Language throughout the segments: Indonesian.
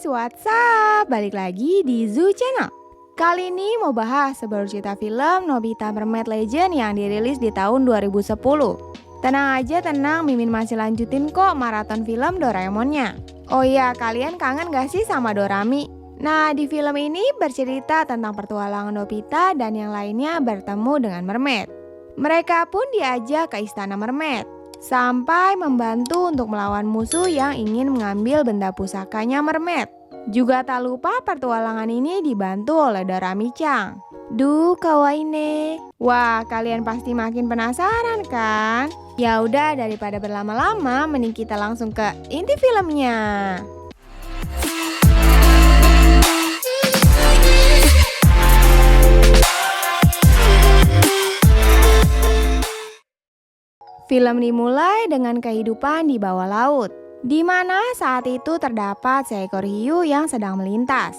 guys, what's up? Balik lagi di Zoo Channel. Kali ini mau bahas sebuah cerita film Nobita Mermaid Legend yang dirilis di tahun 2010. Tenang aja, tenang, Mimin masih lanjutin kok maraton film Doraemonnya. Oh iya, kalian kangen gak sih sama Dorami? Nah, di film ini bercerita tentang pertualangan Nobita dan yang lainnya bertemu dengan mermaid. Mereka pun diajak ke istana mermaid, sampai membantu untuk melawan musuh yang ingin mengambil benda pusakanya mermaid. Juga tak lupa petualangan ini dibantu oleh Dorami-chan. Duh, kawaii ne. Wah, kalian pasti makin penasaran kan? Ya udah, daripada berlama-lama, mending kita langsung ke inti filmnya. Film dimulai dengan kehidupan di bawah laut, di mana saat itu terdapat seekor hiu yang sedang melintas.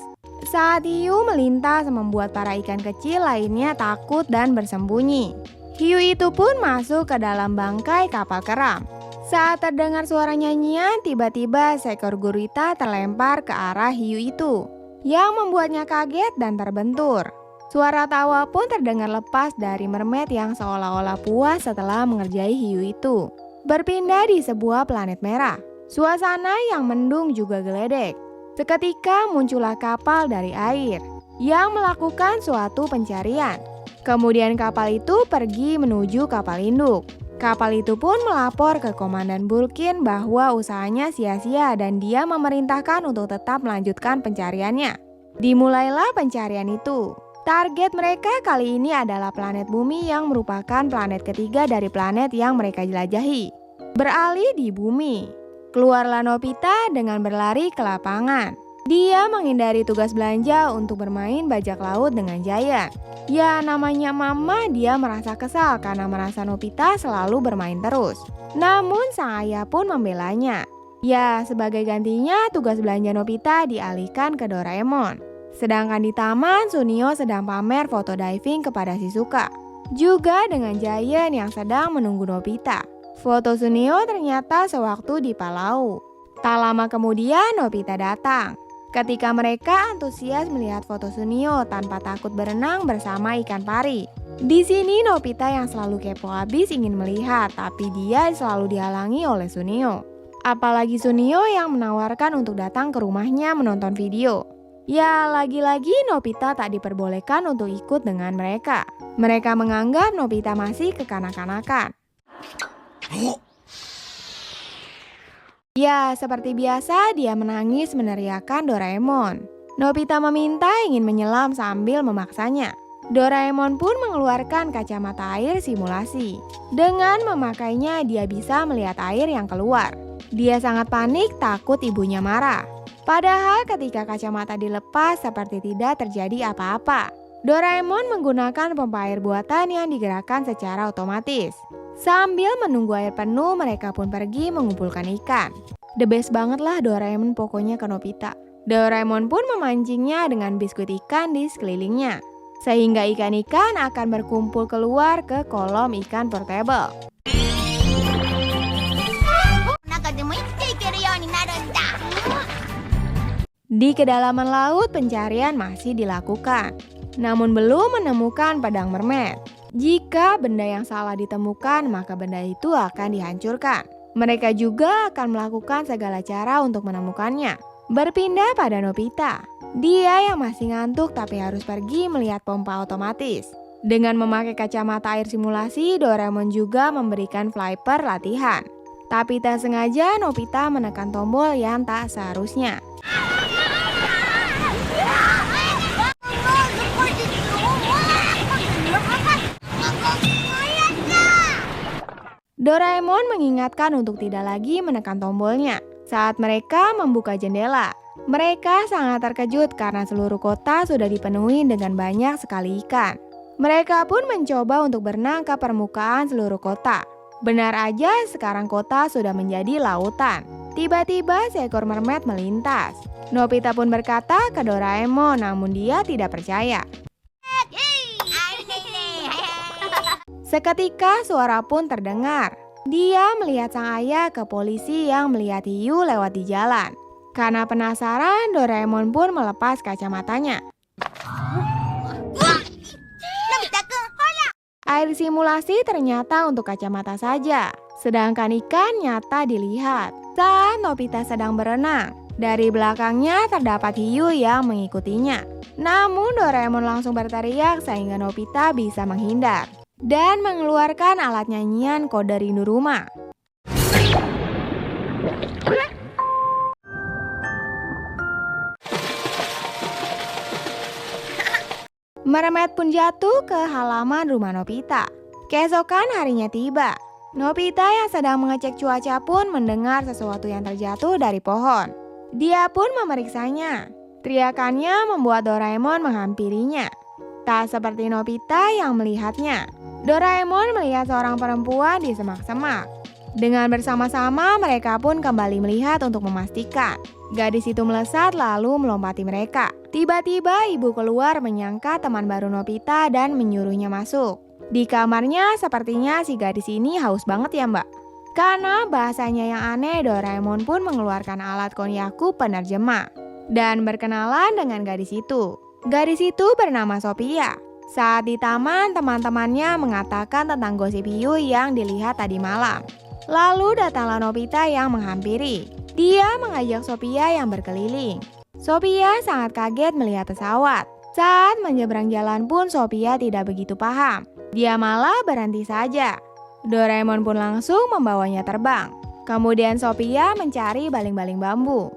Saat hiu melintas membuat para ikan kecil lainnya takut dan bersembunyi. Hiu itu pun masuk ke dalam bangkai kapal keram. Saat terdengar suara nyanyian, tiba-tiba seekor gurita terlempar ke arah hiu itu, yang membuatnya kaget dan terbentur. Suara tawa pun terdengar lepas dari mermaid yang seolah-olah puas setelah mengerjai hiu itu. Berpindah di sebuah planet merah. Suasana yang mendung juga geledek. Seketika muncullah kapal dari air yang melakukan suatu pencarian. Kemudian kapal itu pergi menuju kapal induk. Kapal itu pun melapor ke Komandan Bulkin bahwa usahanya sia-sia dan dia memerintahkan untuk tetap melanjutkan pencariannya. Dimulailah pencarian itu. Target mereka kali ini adalah planet Bumi yang merupakan planet ketiga dari planet yang mereka jelajahi. Beralih di Bumi, keluarlah Nobita dengan berlari ke lapangan. Dia menghindari tugas belanja untuk bermain bajak laut dengan Giant. Ya, namanya mama, dia merasa kesal karena merasa Nobita selalu bermain terus. Namun sang ayah pun membelanya. Ya, sebagai gantinya tugas belanja Nobita dialihkan ke Doraemon. Sedangkan di taman, Sunio sedang pamer foto diving kepada Shizuka. Juga dengan Giant yang sedang menunggu Nobita. Foto Sunio ternyata sewaktu di Palau. Tak lama kemudian Nobita datang. Ketika mereka antusias melihat foto Sunio tanpa takut berenang bersama ikan pari. Di sini Nobita yang selalu kepo habis ingin melihat, tapi dia selalu dihalangi oleh Sunio. Apalagi Sunio yang menawarkan untuk datang ke rumahnya menonton video. Ya, lagi-lagi Nobita tak diperbolehkan untuk ikut dengan mereka. Mereka menganggap Nobita masih kekanak-kanakan. Ya, seperti biasa dia menangis meneriakkan Doraemon. Nobita meminta ingin menyelam sambil memaksanya. Doraemon pun mengeluarkan kacamata air simulasi. Dengan memakainya dia bisa melihat air yang keluar. Dia sangat panik takut ibunya marah. Padahal ketika kacamata dilepas seperti tidak terjadi apa-apa. Doraemon menggunakan pompa air buatan yang digerakkan secara otomatis. Sambil menunggu air penuh, mereka pun pergi mengumpulkan ikan. The best banget lah Doraemon pokoknya ke Nobita. Doraemon pun memancingnya dengan biskuit ikan di sekelilingnya. Sehingga ikan-ikan akan berkumpul keluar ke kolom ikan portable. Di kedalaman laut pencarian masih dilakukan, namun belum menemukan pedang mermaid. Jika benda yang salah ditemukan, maka benda itu akan dihancurkan. Mereka juga akan melakukan segala cara untuk menemukannya. Berpindah pada Nobita. Dia yang masih ngantuk tapi harus pergi melihat pompa otomatis. Dengan memakai kacamata air simulasi, Doraemon juga memberikan Flyper latihan. Tapi tak sengaja Nobita menekan tombol yang tak seharusnya. Doraemon mengingatkan untuk tidak lagi menekan tombolnya saat mereka membuka jendela. Mereka sangat terkejut karena seluruh kota sudah dipenuhi dengan banyak sekali ikan. Mereka pun mencoba untuk berenang ke permukaan seluruh kota. Benar aja sekarang kota sudah menjadi lautan. Tiba-tiba seekor mermaid melintas. Nobita pun berkata ke Doraemon, namun dia tidak percaya. Seketika suara pun terdengar. Dia melihat sang ayah ke polisi yang melihat hiu lewat di jalan. Karena penasaran, Doraemon pun melepas kacamatanya. Air simulasi ternyata untuk kacamata saja, sedangkan ikan nyata dilihat. Saat Nobita sedang berenang, dari belakangnya terdapat hiu yang mengikutinya. Namun Doraemon langsung berteriak sehingga Nobita bisa menghindar dan mengeluarkan alat nyanyian kode rindu rumah. Mermaid pun jatuh ke halaman rumah Nobita. Keesokan harinya tiba. Nobita yang sedang mengecek cuaca pun mendengar sesuatu yang terjatuh dari pohon. Dia pun memeriksanya. Teriakannya membuat Doraemon menghampirinya. Tak seperti Nobita yang melihatnya. Doraemon melihat seorang perempuan di semak-semak. Dengan bersama-sama mereka pun kembali melihat untuk memastikan. Gadis itu melesat lalu melompati mereka. Tiba-tiba ibu keluar menyangka teman baru Nobita dan menyuruhnya masuk. Di kamarnya sepertinya si gadis ini haus banget ya mbak. Karena bahasanya yang aneh, Doraemon pun mengeluarkan alat Konyaku penerjemah dan berkenalan dengan gadis itu. Gadis itu bernama Sophia. Saat di taman, teman-temannya mengatakan tentang gosip hiu yang dilihat tadi malam. Lalu datanglah Nobita yang menghampiri. Dia mengajak Sophia yang berkeliling. Sophia sangat kaget melihat pesawat. Saat menyeberang jalan pun Sophia tidak begitu paham. Dia malah berhenti saja. Doraemon pun langsung membawanya terbang. Kemudian Sophia mencari baling-baling bambu.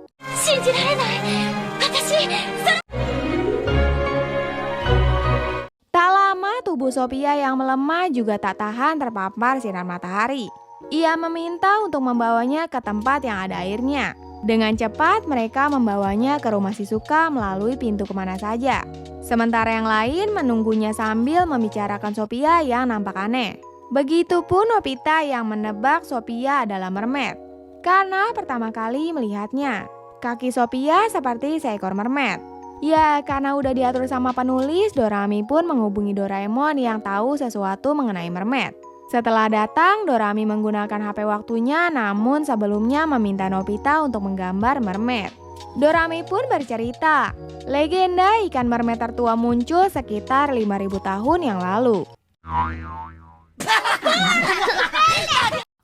Tak lama tubuh Sophia yang melemah juga tak tahan terpapar sinar matahari. Ia meminta untuk membawanya ke tempat yang ada airnya. Dengan cepat mereka membawanya ke rumah Shizuka melalui pintu kemana saja. Sementara yang lain menunggunya sambil membicarakan Sophia yang nampak aneh. Begitupun Nobita yang menebak Sophia adalah mermaid. Karena pertama kali melihatnya, kaki Sophia seperti seekor mermaid. Ya, karena udah diatur sama penulis, Dorami pun menghubungi Doraemon yang tahu sesuatu mengenai mermaid. Setelah datang, Dorami menggunakan HP waktunya, namun sebelumnya meminta Nobita untuk menggambar mermaid. Dorami pun bercerita, legenda ikan mermaid tertua muncul sekitar 5.000 tahun yang lalu.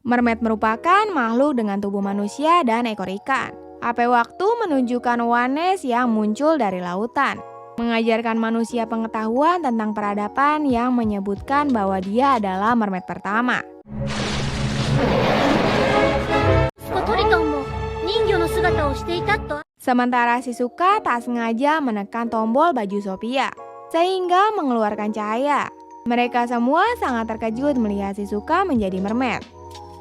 Mermaid merupakan makhluk dengan tubuh manusia dan ekor ikan. HP waktu menunjukkan Wanes yang muncul dari lautan, mengajarkan manusia pengetahuan tentang peradaban yang menyebutkan bahwa dia adalah mermaid pertama. Sementara Shizuka tak sengaja menekan tombol baju Sophia, sehingga mengeluarkan cahaya. Mereka semua sangat terkejut melihat Shizuka menjadi mermaid.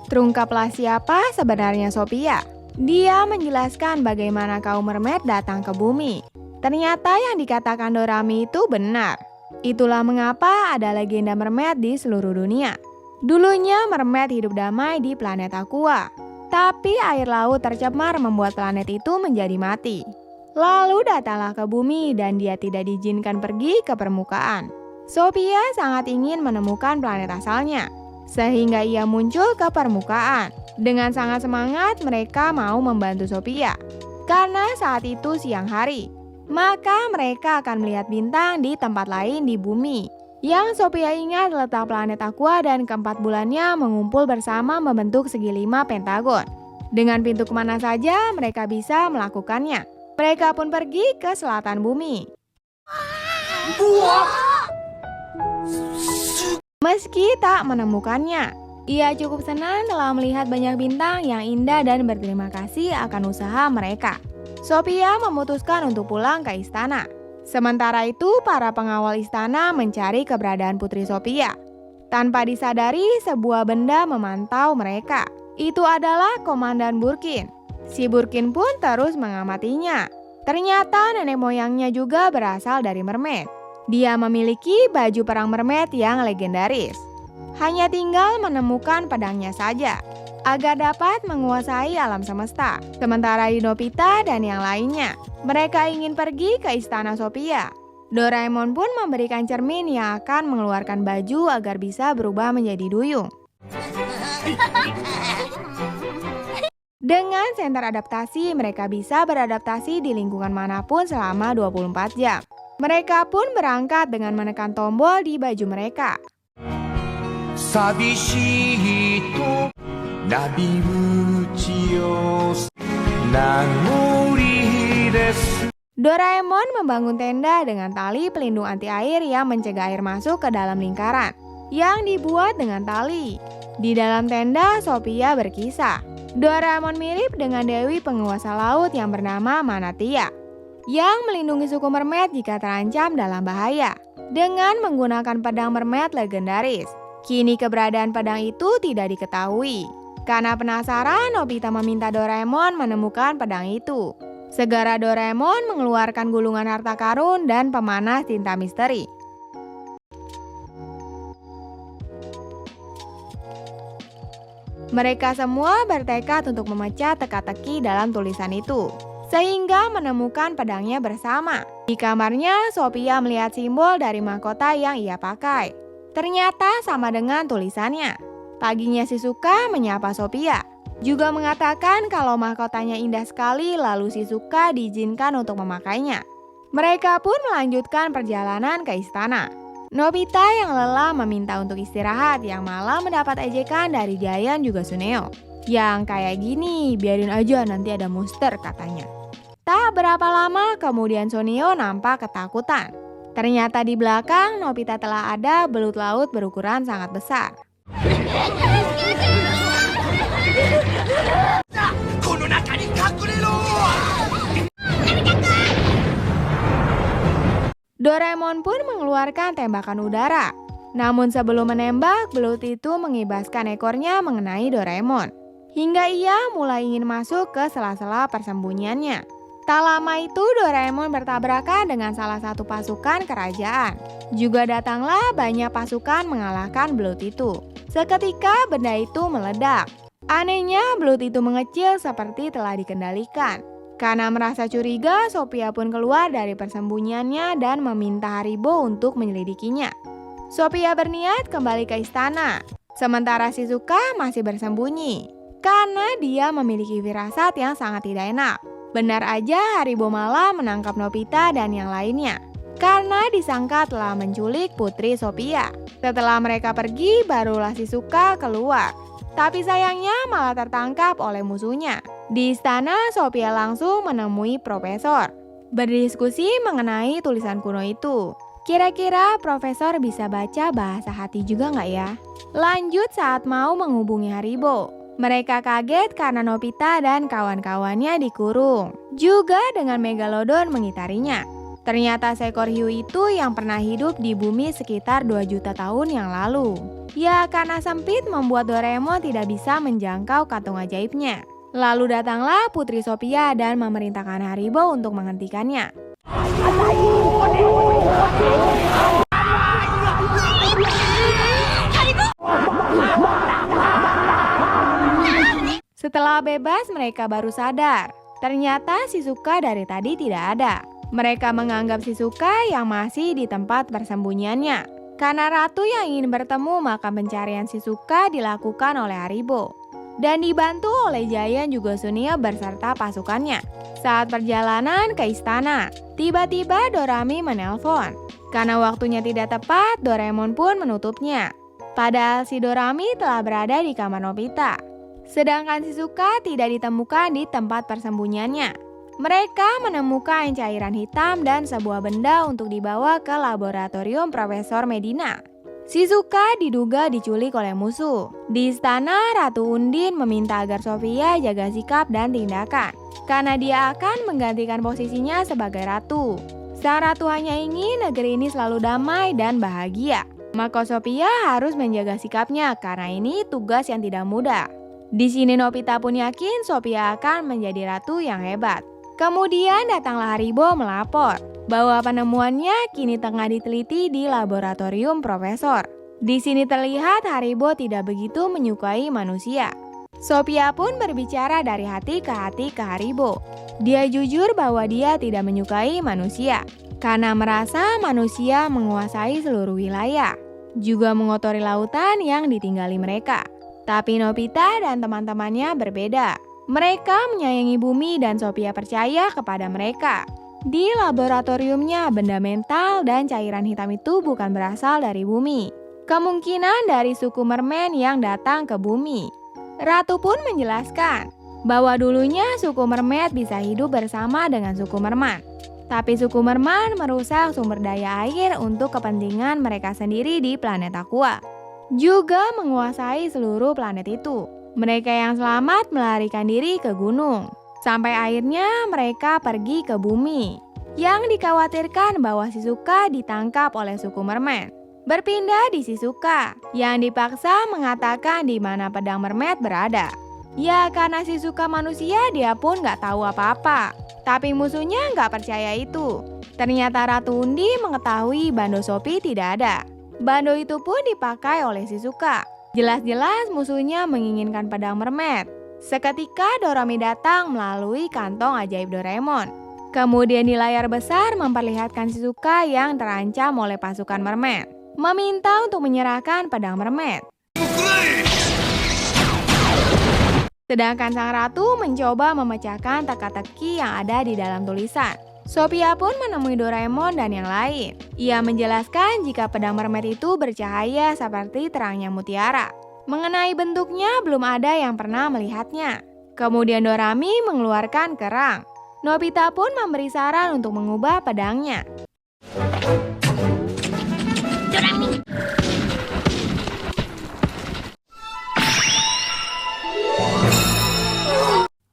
Terungkaplah siapa sebenarnya Sophia. Dia menjelaskan bagaimana kaum mermaid datang ke bumi. Ternyata yang dikatakan Dorami itu benar. Itulah mengapa ada legenda mermaid di seluruh dunia. Dulunya mermaid hidup damai di planet Aqua. Tapi air laut tercemar membuat planet itu menjadi mati. Lalu datanglah ke bumi dan dia tidak diizinkan pergi ke permukaan. Sophia sangat ingin menemukan planet asalnya, sehingga ia muncul ke permukaan. Dengan sangat semangat mereka mau membantu Sophia. Karena saat itu siang hari, maka mereka akan melihat bintang di tempat lain di bumi. Yang Sophia ingat letak planet Aqua dan keempat bulannya mengumpul bersama membentuk segi 5 pentagon. Dengan pintu kemana saja mereka bisa melakukannya. Mereka pun pergi ke selatan bumi. Meski tak menemukannya, ia cukup senang telah melihat banyak bintang yang indah dan berterima kasih akan usaha mereka. Sophia memutuskan untuk pulang ke istana. Sementara itu, para pengawal istana mencari keberadaan Putri Sophia. Tanpa disadari, sebuah benda memantau mereka. Itu adalah Komandan Burkin. Si Burkin pun terus mengamatinya. Ternyata nenek moyangnya juga berasal dari mermaid. Dia memiliki baju perang mermaid yang legendaris. Hanya tinggal menemukan pedangnya saja agar dapat menguasai alam semesta. Sementara Nobita dan yang lainnya, mereka ingin pergi ke istana Sophia. Doraemon pun memberikan cermin yang akan mengeluarkan baju agar bisa berubah menjadi duyung. Dengan senter adaptasi, mereka bisa beradaptasi di lingkungan manapun selama 24 jam. Mereka pun berangkat dengan menekan tombol di baju mereka. 寂しいと波打ち寄せ名残です Doraemon membangun tenda dengan tali pelindung anti air yang mencegah air masuk ke dalam lingkaran yang dibuat dengan tali. Di dalam tenda, Sophia berkisah. Doraemon mirip dengan dewi penguasa laut yang bernama Manatia, yang melindungi suku mermaid jika terancam dalam bahaya dengan menggunakan pedang mermaid legendaris. Kini keberadaan pedang itu tidak diketahui. Karena penasaran, Nobita meminta Doraemon menemukan pedang itu. Segera Doraemon mengeluarkan gulungan harta karun dan pemanas tinta misteri. Mereka semua bertekad untuk memecah teka-teki dalam tulisan itu, sehingga menemukan pedangnya bersama. Di kamarnya, Sophia melihat simbol dari mahkota yang ia pakai. Ternyata sama dengan tulisannya. Paginya Shizuka menyapa Sophia, juga mengatakan kalau mahkotanya indah sekali, lalu Shizuka diizinkan untuk memakainya. Mereka pun melanjutkan perjalanan ke istana. Nobita yang lelah meminta untuk istirahat, yang malah mendapat ejekan dari Giant juga Suneo. Yang kayak gini, biarin aja nanti ada monster katanya. Tak berapa lama kemudian Suneo nampak ketakutan. Ternyata di belakang Nobita telah ada belut laut berukuran sangat besar. Doraemon pun mengeluarkan tembakan udara. Namun sebelum menembak, belut itu mengibaskan ekornya mengenai Doraemon, hingga ia mulai ingin masuk ke sela-sela persembunyiannya. Tak lama itu Doraemon bertabrakan dengan salah satu pasukan kerajaan. Juga datanglah banyak pasukan mengalahkan belut itu. Seketika benda itu meledak. Anehnya belut itu mengecil seperti telah dikendalikan. Karena merasa curiga, Sophia pun keluar dari persembunyiannya dan meminta Haribo untuk menyelidikinya. Sophia berniat kembali ke istana, sementara Shizuka masih bersembunyi. Karena dia memiliki firasat yang sangat tidak enak. Benar aja Haribo malah menangkap Nobita dan yang lainnya, karena disangka telah menculik putri Sophia. Setelah mereka pergi, barulah Shizuka keluar. Tapi sayangnya malah tertangkap oleh musuhnya. Di istana, Sophia langsung menemui Profesor, berdiskusi mengenai tulisan kuno itu. Kira-kira Profesor bisa baca bahasa hati juga nggak ya? Lanjut saat mau menghubungi Haribo. Mereka kaget karena Nobita dan kawan-kawannya dikurung. Juga dengan Megalodon mengitarinya. Ternyata seekor hiu itu yang pernah hidup di bumi sekitar 2 juta tahun yang lalu. Ya, karena sempit membuat Doraemon tidak bisa menjangkau kantung ajaibnya. Lalu datanglah Putri Sophia dan memerintahkan Haribo untuk menghentikannya. Setelah bebas, mereka baru sadar. Ternyata Shizuka dari tadi tidak ada. Mereka menganggap Shizuka yang masih di tempat persembunyiannya. Karena ratu yang ingin bertemu, maka pencarian Shizuka dilakukan oleh Haribo. Dan dibantu oleh Giant juga Suneo berserta pasukannya. Saat perjalanan ke istana, tiba-tiba Dorami menelpon. Karena waktunya tidak tepat, Doraemon pun menutupnya. Padahal si Dorami telah berada di kamar Nobita. Sedangkan Shizuka tidak ditemukan di tempat persembunyiannya. Mereka menemukan cairan hitam dan sebuah benda untuk dibawa ke laboratorium Profesor Medina. Shizuka diduga diculik oleh musuh. Di istana, Ratu Undin meminta agar Sophia jaga sikap dan tindakan, karena dia akan menggantikan posisinya sebagai ratu. Sang ratu hanya ingin negeri ini selalu damai dan bahagia. Maka Sophia harus menjaga sikapnya karena ini tugas yang tidak mudah. Di sini Nobita pun yakin Sophia akan menjadi ratu yang hebat. Kemudian datanglah Haribo melapor bahwa penemuannya kini tengah diteliti di laboratorium Profesor. Di sini terlihat Haribo tidak begitu menyukai manusia. Sophia pun berbicara dari hati ke Haribo. Dia jujur bahwa dia tidak menyukai manusia karena merasa manusia menguasai seluruh wilayah, juga mengotori lautan yang ditinggali mereka. Tapi Nobita dan teman-temannya berbeda. Mereka menyayangi bumi dan Sophia percaya kepada mereka. Di laboratoriumnya, benda mental dan cairan hitam itu bukan berasal dari bumi. Kemungkinan dari suku mermen yang datang ke bumi. Ratu pun menjelaskan bahwa dulunya suku mermaid bisa hidup bersama dengan suku merman. Tapi suku merman merusak sumber daya air untuk kepentingan mereka sendiri di planet Aqua. Juga menguasai seluruh planet itu. Mereka yang selamat melarikan diri ke gunung. Sampai akhirnya mereka pergi ke bumi. Yang dikhawatirkan bahwa Shizuka ditangkap oleh suku merman. Berpindah di Shizuka, yang dipaksa mengatakan di mana pedang mermaid berada. Ya karena Shizuka manusia dia pun gak tahu apa-apa. Tapi musuhnya gak percaya itu. Ternyata Ratu Undi mengetahui bando Sophie tidak ada. Bando itu pun dipakai oleh Shizuka. Jelas-jelas musuhnya menginginkan pedang mermaid. Seketika Dorami datang melalui kantong ajaib Doraemon. Kemudian di layar besar memperlihatkan Shizuka yang terancam oleh pasukan mermaid. Meminta untuk menyerahkan pedang mermaid. Sedangkan sang ratu mencoba memecahkan teka-teki yang ada di dalam tulisan. Sophia pun menemui Doraemon dan yang lain. Ia menjelaskan jika pedang mermaid itu bercahaya seperti terangnya mutiara. Mengenai bentuknya belum ada yang pernah melihatnya. Kemudian Dorami mengeluarkan kerang. Nobita pun memberi saran untuk mengubah pedangnya.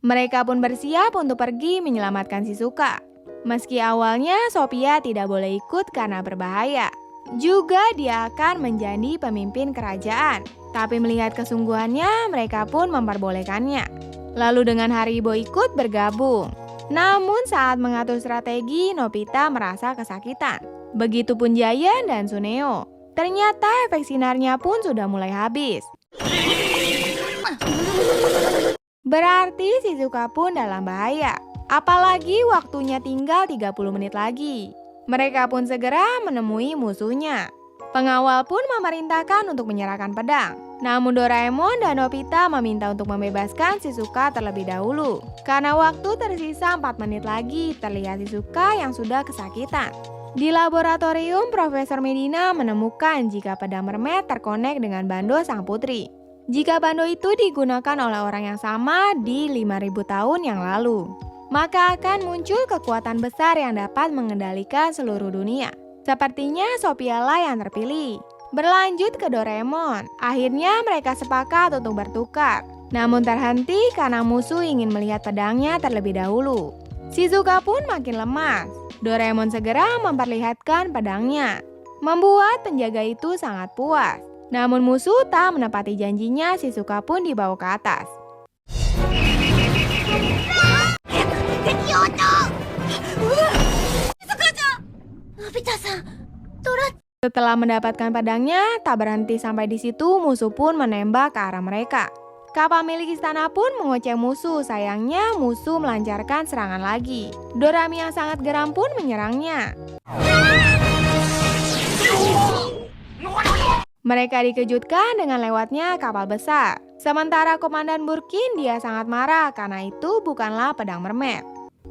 Mereka pun bersiap untuk pergi menyelamatkan Shizuka. Meski awalnya Sophia tidak boleh ikut karena berbahaya. Juga dia akan menjadi pemimpin kerajaan. Tapi melihat kesungguhannya, mereka pun memperbolehkannya. Lalu dengan Haribo ikut bergabung. Namun saat mengatur strategi, Nobita merasa kesakitan. Begitupun Giant dan Suneo. Ternyata efek sinarnya pun sudah mulai habis. Berarti Shizuka pun dalam bahaya. Apalagi waktunya tinggal 30 menit lagi. Mereka pun segera menemui musuhnya. Pengawal pun memerintahkan untuk menyerahkan pedang. Namun Doraemon dan Nobita meminta untuk membebaskan Shizuka terlebih dahulu. Karena waktu tersisa 4 menit lagi, terlihat Shizuka yang sudah kesakitan. Di laboratorium, Profesor Medina menemukan jika pedang mermaid terkonek dengan bando sang putri. Jika bando itu digunakan oleh orang yang sama di 5.000 tahun yang lalu, maka akan muncul kekuatan besar yang dapat mengendalikan seluruh dunia. Sepertinya Sophia lah yang terpilih. Berlanjut ke Doraemon. Akhirnya mereka sepakat untuk bertukar. Namun terhenti karena musuh ingin melihat pedangnya terlebih dahulu. Shizuka pun makin lemas. Doraemon segera memperlihatkan pedangnya. Membuat penjaga itu sangat puas. Namun musuh tak menepati janjinya, Shizuka pun dibawa ke atas. Setelah mendapatkan pedangnya, tak berhenti sampai di situ, musuh pun menembak ke arah mereka. Kapal milik istana pun mengoceh musuh, sayangnya musuh melancarkan serangan lagi. Dorami yang sangat geram pun menyerangnya. Mereka dikejutkan dengan lewatnya kapal besar. Sementara Komandan Burkin dia sangat marah karena itu bukanlah pedang mermaid.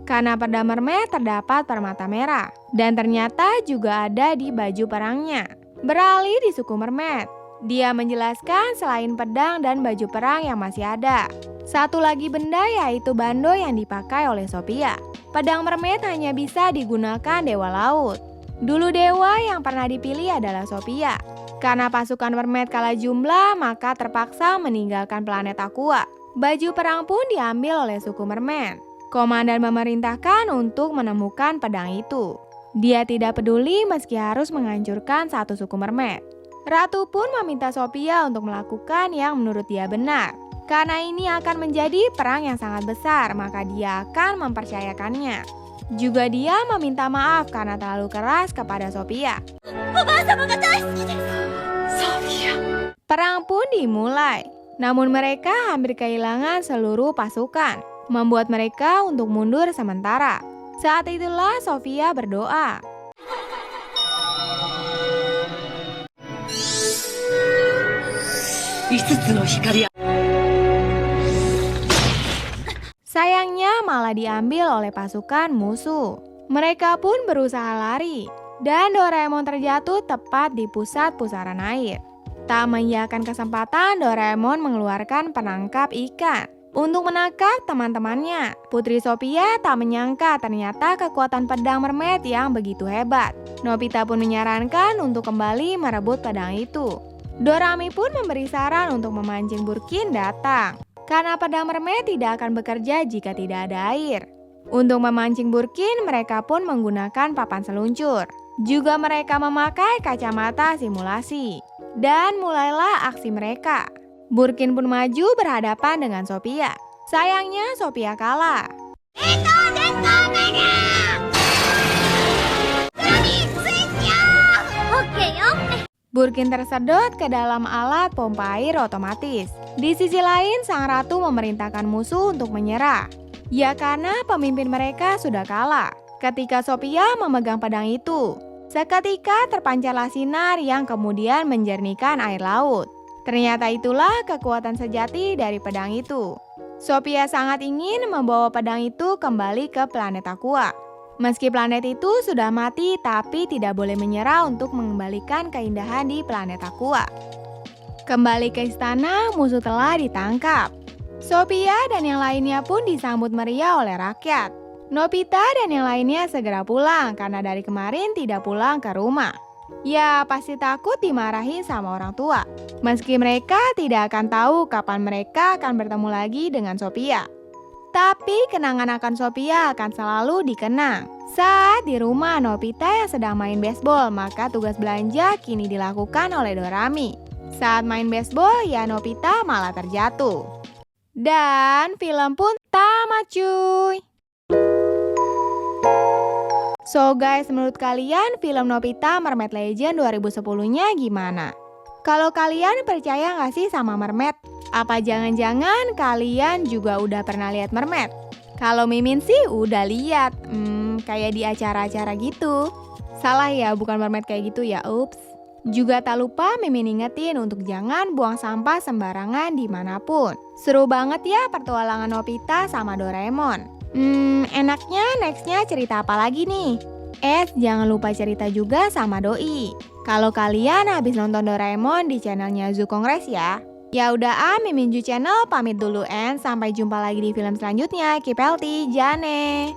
Karena pedang mermaid terdapat permata merah. Dan ternyata juga ada di baju perangnya. Beralih di suku mermaid. Dia menjelaskan selain pedang dan baju perang yang masih ada. Satu lagi benda yaitu bando yang dipakai oleh Sophia. Pedang mermaid hanya bisa digunakan dewa laut. Dulu dewa yang pernah dipilih adalah Sophia. Karena pasukan mermaid kalah jumlah, maka terpaksa meninggalkan planet Aqua. Baju perang pun diambil oleh suku mermaid. Komandan memerintahkan untuk menemukan pedang itu. Dia tidak peduli meski harus menghancurkan satu suku mermaid. Ratu pun meminta Sophia untuk melakukan yang menurut dia benar. Karena ini akan menjadi perang yang sangat besar, maka dia akan mempercayakannya. Juga dia meminta maaf karena terlalu keras kepada Sophia. Perang pun dimulai. Namun mereka hampir kehilangan seluruh pasukan, membuat mereka untuk mundur sementara. Saat itulah Sophia berdoa. Sayangnya malah diambil oleh pasukan musuh. Mereka pun berusaha lari, dan Doraemon terjatuh tepat di pusat pusaran air. Tak mengiyakan kesempatan, Doraemon mengeluarkan penangkap ikan untuk menangkap teman-temannya. Putri Sophia tak menyangka ternyata kekuatan pedang mermaid yang begitu hebat. Nobita pun menyarankan untuk kembali merebut pedang itu. Dorami pun memberi saran untuk memancing Burkin datang, karena pedang mermaid tidak akan bekerja jika tidak ada air. Untuk memancing Burkin, mereka pun menggunakan papan seluncur. Juga mereka memakai kacamata simulasi. Dan mulailah aksi mereka. Burkin pun maju berhadapan dengan Sophia. Sayangnya Sophia kalah. Burkin tersedot ke dalam alat pompa air otomatis. Di sisi lain, sang ratu memerintahkan musuh untuk menyerah. Ya karena pemimpin mereka sudah kalah. Ketika Sophia memegang pedang itu, seketika terpancarlah sinar yang kemudian menjernihkan air laut. Ternyata itulah kekuatan sejati dari pedang itu. Sophia sangat ingin membawa pedang itu kembali ke planet Aqua. Meski planet itu sudah mati, tapi tidak boleh menyerah untuk mengembalikan keindahan di planet Aqua. Kembali ke istana, musuh telah ditangkap. Sophia dan yang lainnya pun disambut meriah oleh rakyat. Nobita dan yang lainnya segera pulang karena dari kemarin tidak pulang ke rumah. Ya, pasti takut dimarahin sama orang tua. Meski mereka tidak akan tahu kapan mereka akan bertemu lagi dengan Sophia. Tapi kenangan akan Sophia akan selalu dikenang. Saat di rumah Nobita yang sedang main baseball, maka tugas belanja kini dilakukan oleh Dorami. Saat main baseball, ya Nobita malah terjatuh. Dan film pun tamat cuy. So guys, menurut kalian film Nobita Mermaid Legend 2010-nya gimana? Kalau kalian percaya nggak sih sama mermaid? Apa jangan-jangan kalian juga udah pernah lihat mermaid? Kalau Mimin sih udah lihat, kayak di acara-acara gitu. Salah ya, bukan mermaid kayak gitu ya, ups. Juga tak lupa Mimin ingetin untuk jangan buang sampah sembarangan dimanapun. Seru banget ya pertualangan Nobita sama Doraemon. Enaknya nextnya cerita apa lagi nih? Jangan lupa cerita juga sama Doi. Kalau kalian habis nonton Doraemon di channelnya Zoo Kongres ya. Ya udah Mimin Ju Channel pamit dulu and sampai jumpa lagi di film selanjutnya. Keep healthy, Jane.